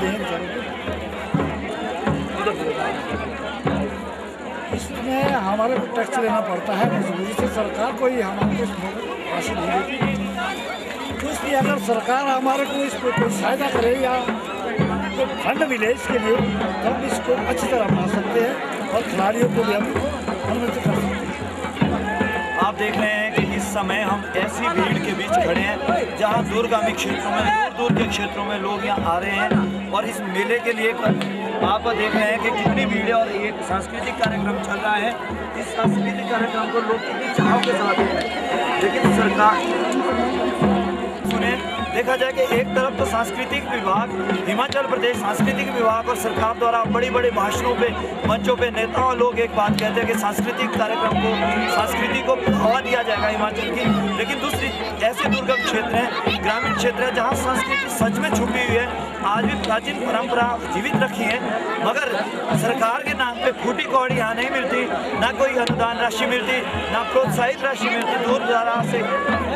हैं बेचारों को। इसमें हमारे को टैक्स लेना पड़ता है मजबूरी से, सरकार को ही हमारे को राशि नहीं देती। तो इसलिए अगर सरकार हमारे को इस पर कोई सहायता करे या कोई फंड मिले इसके लिए, तो हम इसको अच्छी तरह बना सकते हैं और खिलाड़ियों को भी हम अनुमति कर सकते हैं। आप देख रहे हैं कि इस समय हम ऐसी भीड़ के बीच खड़े हैं जहां दूरगामी क्षेत्रों में, दूर दूर के क्षेत्रों में लोग यहाँ आ रहे हैं और इस मेले के लिए आप देख रहे हैं कि कितनी भीड़ है और एक सांस्कृतिक कार्यक्रम चल रहा है। इस सांस्कृतिक कार्यक्रम को लोग कितनी चाव के साथ हैं, लेकिन सरकार सुने देखा जाए कि एक तरफ तो सांस्कृतिक विभाग, हिमाचल प्रदेश सांस्कृतिक विभाग और सरकार द्वारा बड़ी बड़े भाषणों पे, मंचों पे नेताओं लोग एक बात कहते हैं कि सांस्कृतिक कार्यक्रम को, संस्कृति को बढ़ावा दिया जाएगा हिमाचल की, लेकिन दूसरी ऐसे दुर्गम क्षेत्र हैं, ग्रामीण क्षेत्र है जहाँ संस्कृति सच में छुपी हुई है, आज भी प्राचीन परंपरा जीवित रखी है, मगर सरकार के नाम पे फूटी कौड़ी यहाँ नहीं मिलती, ना कोई अनुदान राशि मिलती, ना प्रोत्साहित राशि मिलती। दूर दराज से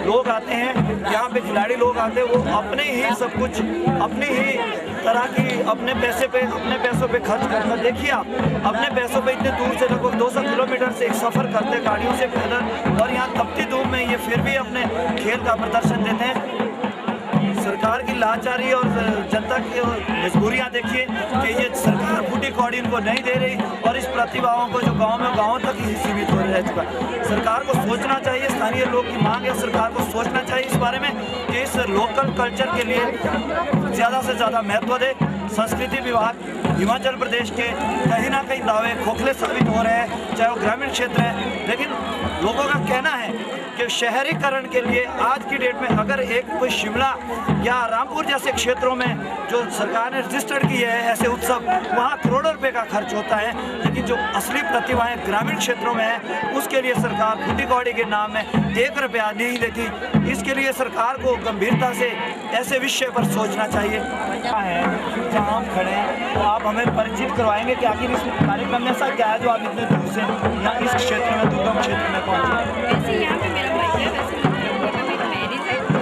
लोग आते हैं, यहाँ पे खिलाड़ी लोग आते हैं, वो अपने ही सब कुछ, अपनी ही तरह की अपने पैसों पे खर्च करना। देखिए आप अपने पैसों पे इतने दूर से लगभग 200 किलोमीटर से एक सफ़र करते गाड़ियों से पैदल, और यहाँ तपती धूप में ये फिर भी अपने खेल का प्रदर्शन देते हैं। सरकार की लाचारी और जनता की मजबूरियाँ देखिए कि ये सरकार फूटी कौड़ी इनको नहीं दे रही और इस प्रतिभाओं को जो गाँव तक ही सीमित हो रह चुका है। सरकार को सोचना चाहिए, स्थानीय लोग की मांग है, सरकार को सोचना चाहिए इस बारे में कि इस लोकल कल्चर के लिए ज़्यादा से ज़्यादा महत्व दे। संस्कृति विभाग हिमाचल प्रदेश के कहीं ना कहीं दावे खोखले साबित हो रहे हैं, चाहे वो ग्रामीण क्षेत्र है, लेकिन लोगों का कहना है कि शहरीकरण के लिए आज की डेट में अगर एक कोई शिमला या रामपुर जैसे क्षेत्रों में जो सरकार ने रजिस्टर्ड की है ऐसे उत्सव, वहाँ करोड़ों रुपए का खर्च होता है, लेकिन जो असली प्रतिभाएं ग्रामीण क्षेत्रों में है उसके लिए सरकार फूटी कौड़ी के नाम में 1 रुपया नहीं देती। इसके लिए सरकार को गंभीरता से ऐसे विषय पर सोचना चाहिए। क्या है जहाँ हम खड़े हैं, तो आप हमें परिचित करवाएंगे कि आखिर इस कार्यक्रम में ऐसा क्या है जो आप इतने दूर से यहाँ इस क्षेत्र में, दुर्गम क्षेत्र में पहुँचे? वैसे यहाँ पे मेरा भैया, वैसे मेरी मैरिज है, तो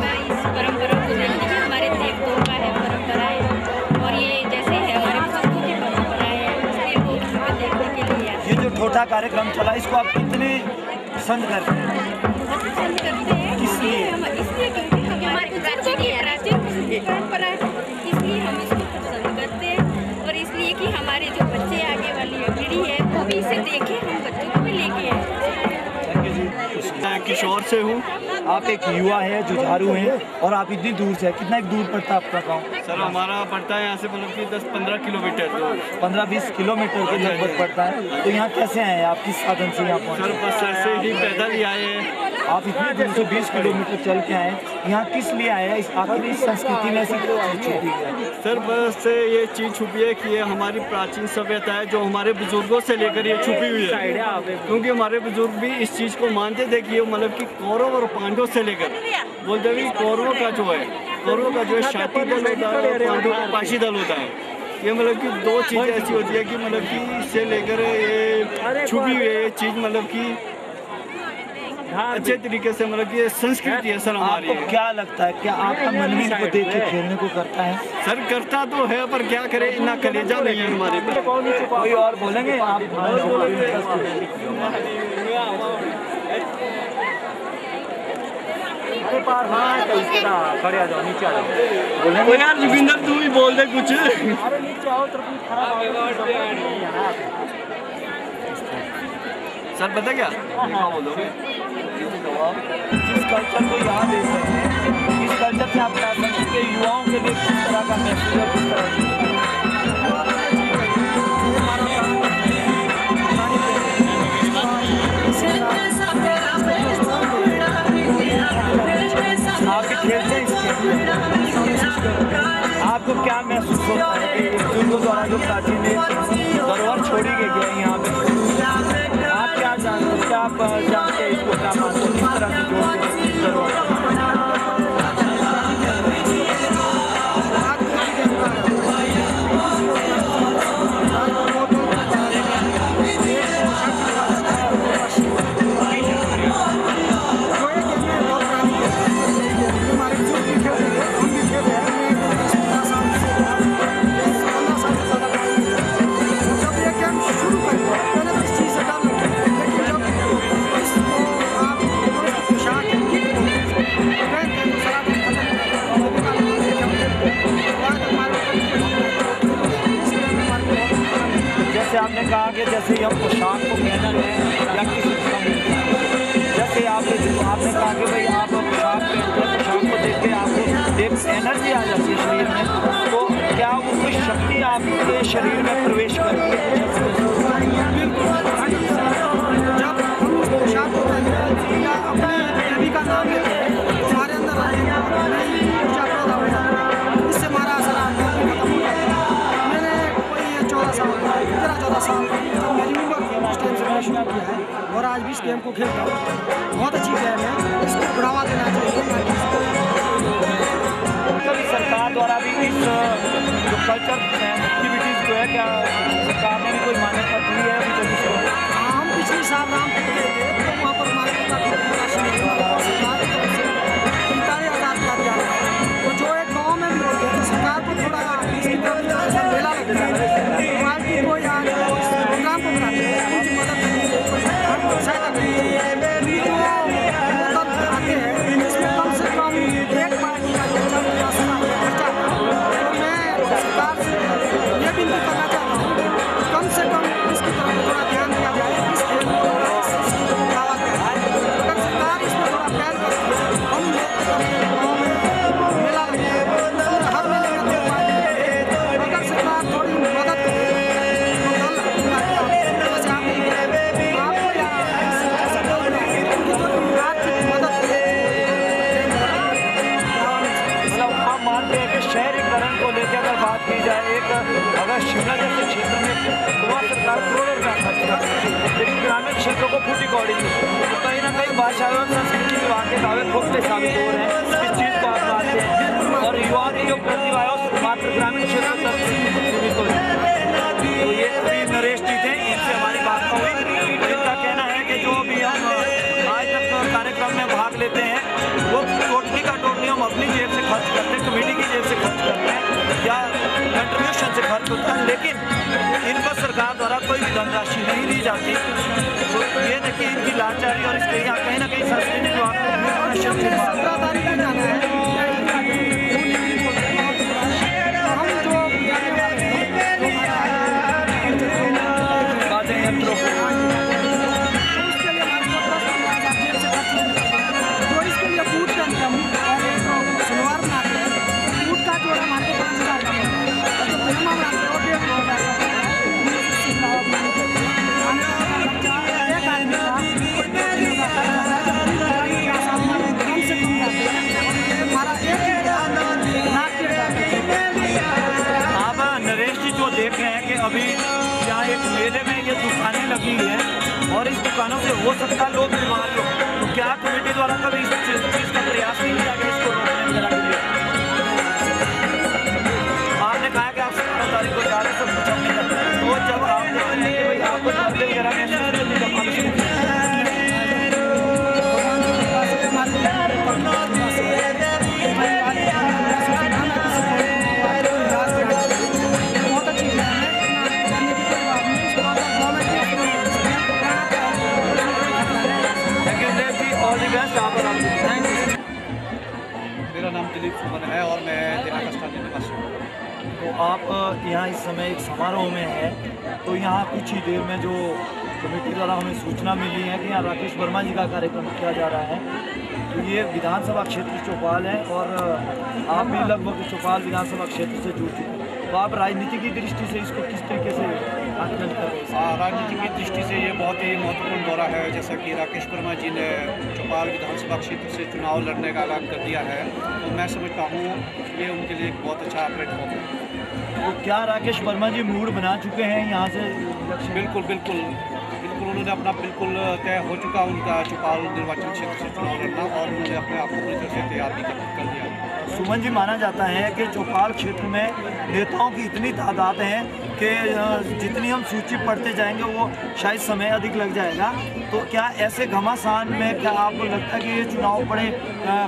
मैं इस परंपरा को जानती हूँ। हमारे देवताओं का है परंपरा है, और ये जैसे है हमारे बुजुर्गों की परंपरा है, इसलिए लोग यहाँ पे देखने के लिए ये जो ठोठा कार्यक्रम चला, इसको आप कितने पसंद करते हैं? बहुत पसंद करते हैं। इसलिए क्योंकि हमारे बुजुर्गों की प्राचीन परंपरा है, इसलिए हम इसको पसंद करते हैं, और इसलिए कि हमारे जो बच्चे आगे वाली पीढ़ी है वो भी इसे देखें, हम बच्चों को भी लेके आए। मैं किशोर से हूँ, आप एक युवा है, जुझारू हैं, और आप इतनी दूर से, कितना दूर पड़ता है आपका गाँव? सर हमारा पड़ता है यहाँ से मतलब कि 10-15 किलोमीटर दूर, 15-20 किलोमीटर के लगभग पड़ता है। तो यहाँ कैसे आए आप, किस साधन से यहाँ पहुँचे? सर बस ऐसे ही पैदल ही आए हैं। आप इतनी दूर से 20 किलोमीटर चल के आए, यहाँ किस लिए आए? इस आखिर इस संस्कृति में ऐसी चीज़ छुपी है? सर बस से ये चीज़ छुपी है कि ये हमारी प्राचीन सभ्यता है जो हमारे बुजुर्गों से लेकर ये छुपी हुई है, क्योंकि हमारे बुजुर्ग भी इस चीज़ को मानते थे कि ये मतलब कि कौरव और पांडव से लेकर बोलते भी कौरवों का जो है शाती दल होता है और पांडवों का पाशी दल होता है। ये मतलब कि 2 चीज़ें ऐसी होती है कि मतलब कि इससे लेकर ये छुपी हुई है चीज़, मतलब कि अच्छे तरीके से मतलब कि ये संस्कृति है सर हमारी। आपको क्या लगता है, क्या आपका मन भी इनको देख के खेलने को करता है? सर करता तो है, पर क्या करे, इतना कलेजा नहीं है हमारे पे। कोई और बोलेंगे आप? खड़े आ जाओ, नीचे आ जाओ। बोले यार जुबिंदर तू ही बोल दे कुछ। सर पता क्या बोलोगे? जिस कल्चर को यहाँ दे सकते हैं, इस कल्चर से आप क्या सकते हैं, युवाओं के लिए किस तरह का मैसेज है, किस तरह आपके खेलते आपको क्या महसूस होता है कि बुजुर्गों द्वारा जो प्राचीन धरोहर छोड़ी गई है यहाँ पे, आप क्या जानते हैं, क्या आप जानते हैं इसको, क्या मानते हैं, किस तरह से जोड़ते हैं से ही हम पोशाक को कहना है या किसी जैसे आपने कहा कि भाई आप पोशाक पहनते हैं, पोशाक को देख के आपको एक एनर्जी आ जाती है शरीर में, तो क्या वो कोई शक्ति आपके शरीर में प्रवेश करती है? जब हम उस पोशाक को पहनते हैं या अपने देवी का नाम लेते हैं तो हमारे अंदर नई ऊर्जा पैदा हो जाती है, इससे हमारा असर आता है खत्म हो जाता है। मैंने कोई 13-14 साल जब मेरी उम्र थी उस टाइम से मैंने शुरू किया है और आज भी इस गेम को खेलता हूँ। बहुत अच्छी गेम है, इसको बढ़ावा देना चाहिए। कभी सरकार द्वारा भी इस जो कल्चर एक्टिविटीज़ जो है, क्या सरकार ने भी कोई मान्यता दी है अभी तक इसको? हम पिछले साल रामपुर गए थे तो वहाँ पर हमारे राशि सरकार की तरफ से 45,000 दिया गया है। तो जो एक गाँव में भी हो गया तो सरकार को थोड़ा इसकी तरफ ऐसा मेला लगता है, आज भी कोई आज इस प्रोग्राम को बनाते हैं, उनकी मदद करनी चाहिए, कोई सरकार को सहायता करनी चाहिए। जो मतलब आते हैं इसमें कम से कम एक पार्टी का खर्चा है। तो मैं सरकार से ये विनती करना चाहता हूँ कम से कम इसकी तरफ थोड़ा ध्यान दिया जाए, इस खेल को बढ़ावा दिया जाए। अगर सरकार इसमें थोड़ा पहल करती है, हम लोग गाँव में मेला लगे हर मेले में 2 पार्टी है, अगर सरकार थोड़ी मदद करे तो कल जैसे आपको या ऐसा बोल रहे हैं उनकी थोड़ी आर्थिक मदद मतलब आप मानते हैं कि शहरीकरण को लेकर अगर बात की जाए, एक अगर शिमला जैसे क्षेत्र में तो वहाँ सरकार करोड़ों रुपया खर्च करती है, लेकिन ग्रामीण क्षेत्रों को फूटी कौड़ी तो कहीं ना कहीं भाषा एवं संस्कृति विभाग के दावे खोखले साबित हो रहे हैं। इस चीज़ को आप मानते हैं और युवाओं की जो प्रतिभा है उस मात्र ग्रामीण क्षेत्रों तक सीमित हो जाती है। तो ये अभी नरेश जी थे, इनसे हमारी बात हुई, इनका कहना है कि जो भी हम आज तक कार्यक्रम में भाग लेते हैं वो टोटली हम अपनी जेब से खर्च करते हैं, कमेटी की जेब से खर्च करते हैं या कंट्रीब्यूशन से खर्च होता है, लेकिन इनको सरकार द्वारा कोई भी धनराशि नहीं दी जाती। तो ये देखिए इनकी लाचारी और इसके यहाँ कहीं ना कहीं संस्कृति विभाग को 17 तारीख को जाना है। हम जो जाने वाले हैं बातें यंत्रों को उसके लिए हमारे को 10-15,000 जेब से खर्च नहीं करते। जो इसके लिए बूथ का नियम और एक शनिवार बनाते हैं, बूथ का जो हमारे को 5,000 का मिलता है और जो फिल्म बनाते हैं वो 1,500 का मिलता है। एक आदमी का कम से कम जाते हैं, हमारा एक लाख के आप नरेश जी जो देख रहे हैं कि अभी यहाँ एक मेले में ये दुकानें लगी हैं और इस दुकानों से हो सकता है लोग बीमार हो, तो क्या कमेटी द्वारा कभी इस चीज़ का प्रयास नहीं किया गया इसको रोकने वगैरह के लिए? आपने कहा कि आप 17 तारीख को जा रहे सब कुछ हमने करना है, तो जब आप देखते हैं कि भाई आपको धरने वगैरह में बहुत अच्छी है, करने की कोई बात नहीं। इसको अगर गवर्नमेंट मेरा नाम दिलीप सुमन है और मैं देना का स्थानीय निवासी हूँ। तो आप यहाँ इस समय एक समारोह में है, तो यहाँ कुछ ही देर में जो कमेटी द्वारा हमें सूचना मिली है कि यहाँ राकेश वर्मा जी का कार्यक्रम किया जा रहा है। तो ये विधानसभा क्षेत्र चौपाल है और आप भी लगभग चौपाल विधानसभा क्षेत्र से जुड़ चुके हैं, तो आप राजनीति की दृष्टि से इसको किस तरीके से आकलन कर रहे हैं? राजनीति की दृष्टि से ये बहुत ही महत्वपूर्ण दौरा है। जैसा कि राकेश वर्मा जी ने चौपाल विधानसभा क्षेत्र से चुनाव लड़ने का ऐलान कर दिया है, तो मैं समझता हूँ ये उनके लिए एक बहुत अच्छा प्लेटफॉर्म है। तो क्या राकेश वर्मा जी मूड बना चुके हैं यहाँ से? बिल्कुल बिल्कुल बिल्कुल उन्होंने अपना बिल्कुल तय हो चुका उनका चौपाल निर्वाचन क्षेत्र से चुनाव लड़ना और उन्होंने अपने आप को पूरी तरह से तैयार भी कर दिया। सुमन जी, माना जाता है कि चौपाल क्षेत्र में नेताओं की इतनी तादाद है कि जितनी हम सूची पढ़ते जाएंगे वो शायद समय अधिक लग जाएगा, तो क्या ऐसे घमासान में क्या आपको लगता है कि ये चुनाव बड़े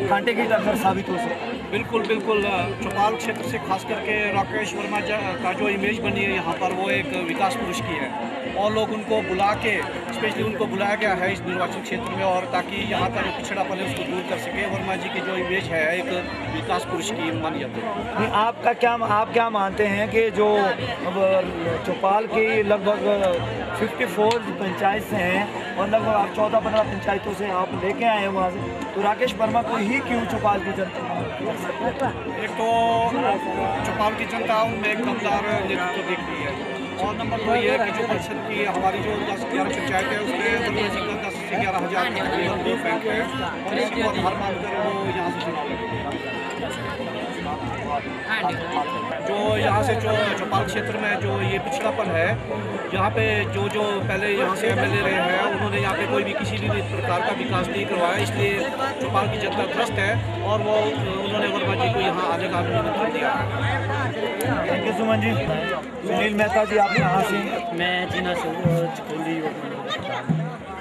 कांटे की टक्कर साबित हो सकता है? बिल्कुल बिल्कुल चौपाल क्षेत्र से खास करके राकेश वर्मा का जो इमेज बनी है यहाँ पर वो एक विकास पुरुष की है और लोग उनको बुला के स्पेशली उनको बुलाया गया है इस निर्वाचन क्षेत्र में और ताकि यहाँ का जो पिछड़ापन है उसको दूर कर सके। वर्मा जी की जो इमेज है एक विकास पुरुष की मानी जाती है। आप क्या मानते हैं कि जो चौपाल की लगभग 54 पंचायत से हैं और लगभग आप 14-15 पंचायतों से आप लेके आए हैं वहाँ से, तो राकेश वर्मा को ही क्यों चौपाल की जनता? एक तो चौपाल की जनता उनमें एक दमदार नेतृत्व देखती है, और नंबर 2 ये है कि जो परिषद की हमारी जो 10-11 पंचायत है उसके 10 से 11 हज़ार वोट बैंक है, और इसी को आधार मानकर वो यहाँ से चुनाव लड़ेंगे। जो यहाँ से जो चौपाल क्षेत्र में जो ये पिछड़ापन है, यहाँ पे जो पहले यहाँ से MLA रहे हैं उन्होंने यहाँ पे कोई भी किसी भी प्रकार का विकास नहीं करवाया, इसलिए चौपाल की जनता त्रस्त है और वो उन्होंने वर्मा जी को यहाँ आने का निमंत्रण दिया। Thank you Suman ji. सुनील मेहता जी, आप यहाँ से? मैं जीना से झकोली युवक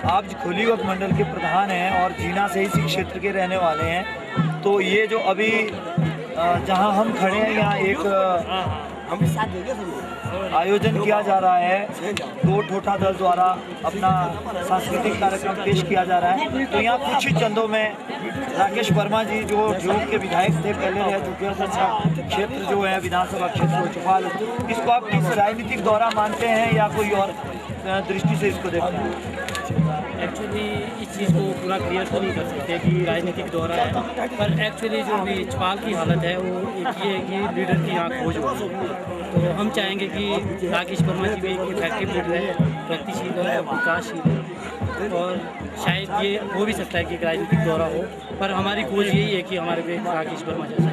आप झकोली युवक मंडल के प्रधान हैं और जीना से इसी क्षेत्र के रहने वाले हैं, तो ये जो अभी जहाँ हम खड़े हैं यहाँ एक आयोजन किया जा रहा है, 2 ठोठा दल द्वारा अपना सांस्कृतिक कार्यक्रम पेश किया जा रहा है, तो यहाँ कुछ ही चंदों में राकेश वर्मा जी जो योग के विधायक थे, पहले रह चुके हैं, क्षेत्र जो है विधानसभा क्षेत्र चौपाल, इसको आप किस राजनीतिक दौरा मानते हैं या कोई और दृष्टि से इसको देखते हैं? एक्चुअली इस चीज़ को पूरा क्लियर तो नहीं कर सकते कि राजनीतिक दौरा है, पर एक्चुअली जो भी चौपाल की हालत है वो एक ये है कि लीडर की यहाँ खोज हो, तो हम चाहेंगे कि राकेश वर्मा जी भी एक इफेक्टिव लीडर है, प्रगतिशील है, विकासशील है, और शायद ये हो भी सकता है कि राजनीतिक दौरा हो, पर हमारी खोज यही है कि हमारे पे राकेश वर्मा जैसा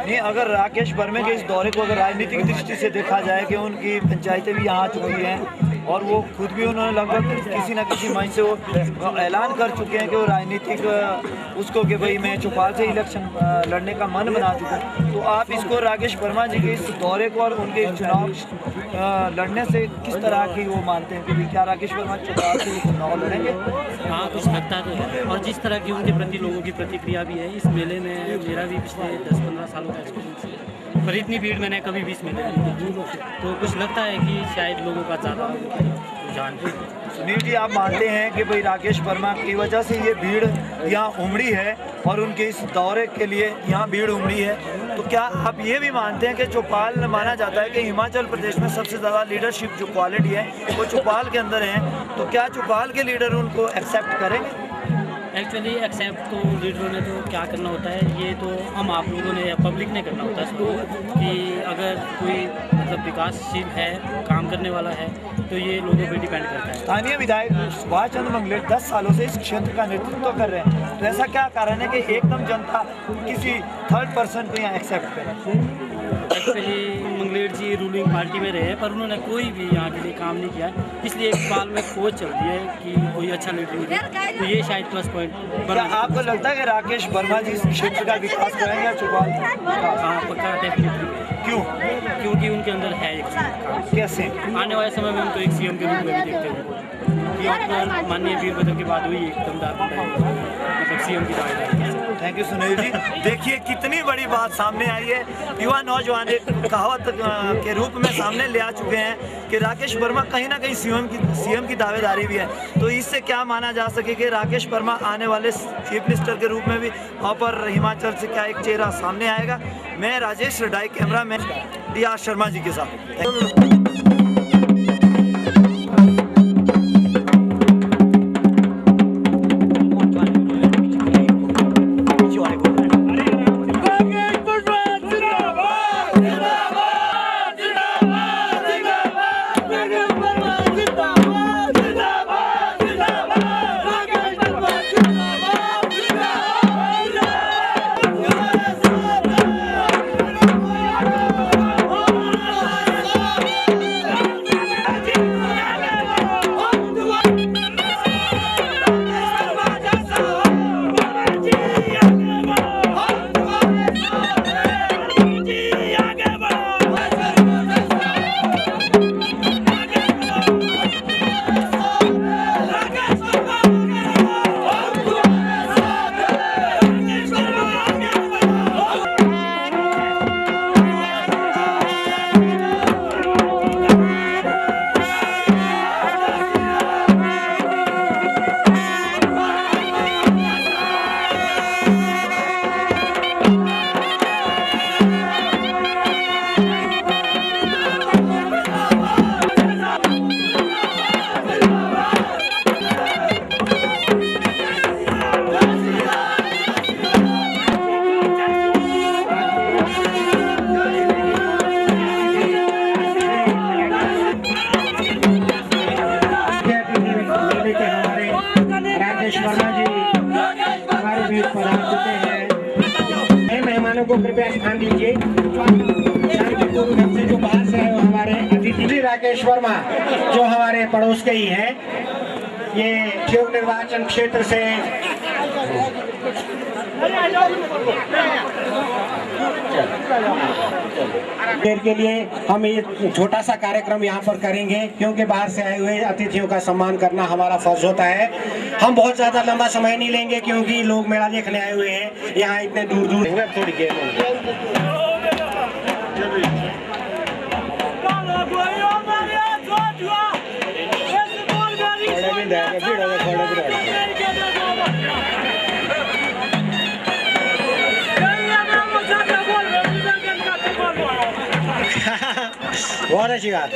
नहीं। अगर राकेश वर्मा के इस दौरे को अगर राजनीतिक दृष्टि से देखा जाए कि उनकी पंचायतें भी यहाँ आ चुकी हैं और वो खुद भी उन्होंने लगभग किसी न किसी मंच से वो ऐलान कर चुके हैं कि वो राजनीतिक उसको कि भाई मैं चौपाल से इलेक्शन लड़ने का मन बना चुका हूँ, तो आप इसको राकेश वर्मा जी के इस दौरे को और उनके चुनाव लड़ने से किस तरह की वो मानते हैं कि क्या राकेश वर्मा चौपाल से चुनाव लड़ेंगे? हाँ, कुछ लगता तो है, और जिस तरह की उनके प्रति लोगों की प्रतिक्रिया भी है, इस मेले में मेरा भी पिछले 10-15 सालों का एक्सपीरियंस है, पर इतनी भीड़ मैंने कभी भी इस मेले में नहीं देखी, तो कुछ लगता है कि शायद लोगों का ज़्यादा रुझान है। सुनील जी, आप मानते हैं कि भाई राकेश वर्मा की वजह से ये भीड़ यहाँ उमड़ी है और उनके इस दौरे के लिए यहाँ भीड़ उमड़ी है, तो क्या आप ये भी मानते हैं कि चौपाल माना जाता है कि हिमाचल प्रदेश में सबसे ज़्यादा लीडरशिप जो क्वालिटी है वो चौपाल के अंदर है, तो क्या चौपाल के लीडर उनको एक्सेप्ट करेंगे? एक्चुअली एक्सेप्ट तो लीडरों ने तो क्या करना होता है, ये तो हम आप लोगों ने या पब्लिक ने करना होता है इसको, कि अगर कोई मतलब विकासशील है, काम करने वाला है, तो ये लोगों पे डिपेंड करता है। स्थानीय विधायक सुभाष चंद्र मंगलेट 10 सालों से इस क्षेत्र का नेतृत्व कर रहे हैं, तो ऐसा क्या कारण है कि एकदम जनता किसी थर्ड पर्सन को यहाँ एक्सेप्ट करे? एक्चुअली मंगलेट जी रूलिंग पार्टी में रहे, पर उन्होंने कोई भी यहाँ के लिए काम नहीं किया, इसलिए एक साल में खोज चल रही है कि कोई अच्छा लीडर मिले, तो ये शायद प्लस पॉइंट क्या आपको लगता है कि राकेश वर्मा जी इस क्षेत्र का विकास करेंगे या चौपाल? हाँ, पक्का डेफिनेटली। क्यों? क्योंकि उनके अंदर है एक काम। कैसे? आने वाले समय में उनको एक CM के रूप में भी देखते हैं कि और माननीय वीरभद्र के बाद हुई एक दमदार मतलब CM की दावेदारी। Thank you Sunil ji. देखिए कितनी बड़ी बात सामने आई है, युवा नौजवान एक कहावत के रूप में सामने ले आ चुके हैं कि राकेश वर्मा कहीं ना कहीं CM की दावेदारी भी है, तो इससे क्या माना जा सके कि राकेश वर्मा आने वाले चीफ मिनिस्टर के रूप में भी वहाँ पर हिमाचल से क्या एक चेहरा सामने आएगा? मैं Rajesh Radai, camera man DR Sharma ji के साथ। राकेश वर्मा जो हमारे पड़ोस के ही हैं, ये ठियोग निर्वाचन क्षेत्र से देर के लिए हम ये छोटा सा कार्यक्रम यहाँ पर करेंगे, क्योंकि बाहर से आए हुए अतिथियों का सम्मान करना हमारा फर्ज होता है। हम बहुत ज्यादा लंबा समय नहीं लेंगे, क्योंकि लोग मेला देखने आए हुए हैं यहाँ इतने दूर दूर। थोड़ी बहुत अच्छी बात।